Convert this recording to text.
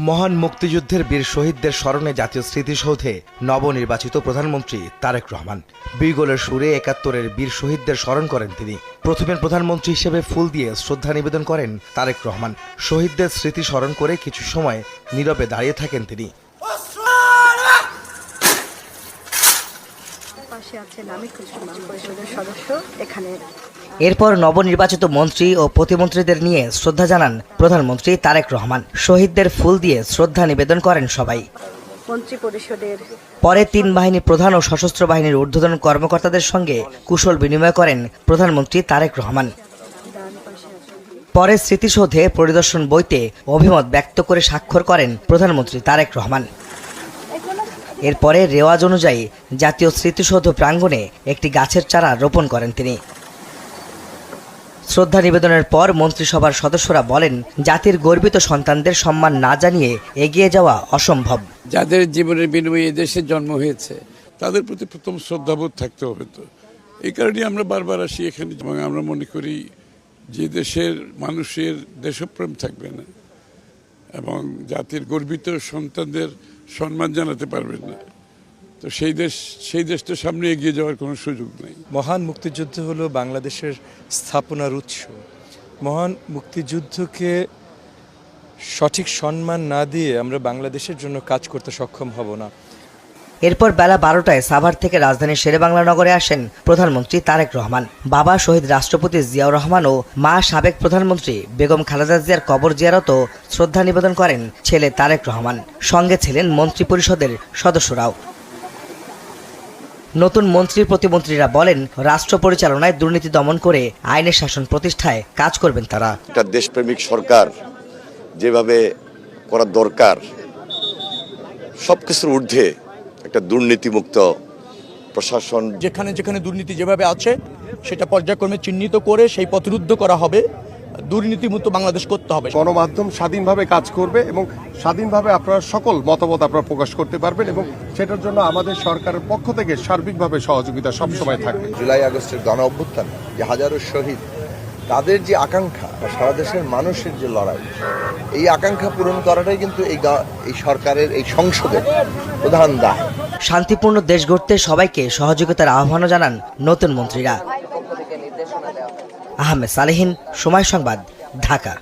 মহান মুক্তিযুদ্ধের বীর শহীদদের স্মরণে জাতীয় স্মৃতিসৌধে নবনির্বাচিত প্রধানমন্ত্রী তারেক রহমান বিগলের সুরে ৭১-এর বীর শহীদদের স্মরণ করেন তিনি। প্রথমে প্রধানমন্ত্রী হিসেবে ফুল দিয়ে শ্রদ্ধা নিবেদন করেন তারেক রহমান। শহীদদের স্মৃতি স্মরণ করে কিছু সময় নীরবে দাঁড়িয়ে থাকেন তিনি। এরপর নবনির্বাচিত মন্ত্রী ও প্রতিমন্ত্রীদের নিয়ে শ্রদ্ধা জানান প্রধানমন্ত্রী তারেক রহমান। শহীদদের ফুল দিয়ে শ্রদ্ধা নিবেদন করেন সবাই। পরে তিন বাহিনী প্রধান ও সশস্ত্র বাহিনীর ঊর্ধ্বতন কর্মকর্তাদের সঙ্গে কুশল বিনিময় করেন প্রধানমন্ত্রী তারেক রহমান। পরে স্মৃতিসৌধে পরিদর্শন বইতে অভিমত ব্যক্ত করে স্বাক্ষর করেন প্রধানমন্ত্রী তারেক রহমান। এরপরে রেওয়াজ অনুযায়ী জাতীয় স্মৃতিসৌধ প্রাঙ্গণে একটি গাছের চারা রোপণ করেন তিনি। শ্রদ্ধা নিবেদনের পর মন্ত্রিসভার সদস্যরা বলেন, জাতির গর্বিত সন্তানদের সম্মান না জানিয়ে এগিয়ে যাওয়া অসম্ভব। যাদের জীবনের বিনিময়ে দেশে জন্ম হয়েছে তাদের প্রতি প্রথম শ্রদ্ধাবোধ থাকতে হবে। তো এই কারণে আমরা বারবার আসি এখানে, এবং আমরা মনে করি যে দেশের মানুষের দেশপ্রেম থাকবে না এবং জাতির গর্বিত সন্তানদের সম্মান জানাতে পারবেন না, তো সেই দেশটা সামনে এগিয়ে যাওয়ার কোনো সুযোগ নেই। মহান মুক্তিযুদ্ধ হলো বাংলাদেশের স্থাপনার উৎস। মহান মুক্তিযুদ্ধকে সঠিক সম্মান না দিয়ে আমরা বাংলাদেশের জন্য কাজ করতে সক্ষম হব না। এরপর বেলা 12টায় সাভার থেকে রাজধানীর শেরেবাংলা নগরে আসেন প্রধানমন্ত্রী তারেক রহমান। বাবা শহীদ রাষ্ট্রপতি জিয়াউর রহমান ও মা সাবেক প্রধানমন্ত্রী বেগম খালেদা জিয়ার কবর জিয়ারত শ্রদ্ধা নিবেদন করেন ছেলে তারেক রহমান। সঙ্গে ছিলেন মন্ত্রী পরিষদের সদস্যরাও। নতুন মন্ত্রী প্রতিমন্ত্রীরা বলেন, রাষ্ট্র পরিচালনায় দুর্নীতি দমন করে আইনের শাসন প্রতিষ্ঠায় কাজ করবেন তারা। একটা দেশপ্রেমিক সরকার যেভাবে করা দরকার, সবকিছুর ঊর্ধ্বে একটা দুর্নীতিমুক্ত প্রশাসন। যেখানে যেখানে দুর্নীতি যেভাবে আছে সেটা পর্যায়ক্রমে চিহ্নিত করে সেই পথরুদ্ধ করা হবে। দুর্নীতিমুক্ত বাংলাদেশ করতে হবে। গণমাধ্যম স্বাধীনভাবে কাজ করবে এবং স্বাধীনভাবে আপনারা সকল মতামত আপনারা প্রকাশ করতে পারবেন, এবং সেটার জন্য আমাদের সরকারের পক্ষ থেকে সার্বিকভাবে সহযোগিতা সবসময় থাকবে। জুলাই আগস্টের গণ অভ্যুত্থান, যে হাজারো শহীদ, তাদের যে আকাঙ্ক্ষা, সারা দেশের মানুষের যে লড়াই, এই আকাঙ্ক্ষা পূরণ করাটাই কিন্তু এই সরকারের, এই সংসদের প্রধান দায়। শান্তিপূর্ণ দেশ গড়তে সবাইকে সহযোগিতার আহ্বানও জানান নতুন মন্ত্রীরা। আহমেদ সালেহীন, সময় সংবাদ, ঢাকা।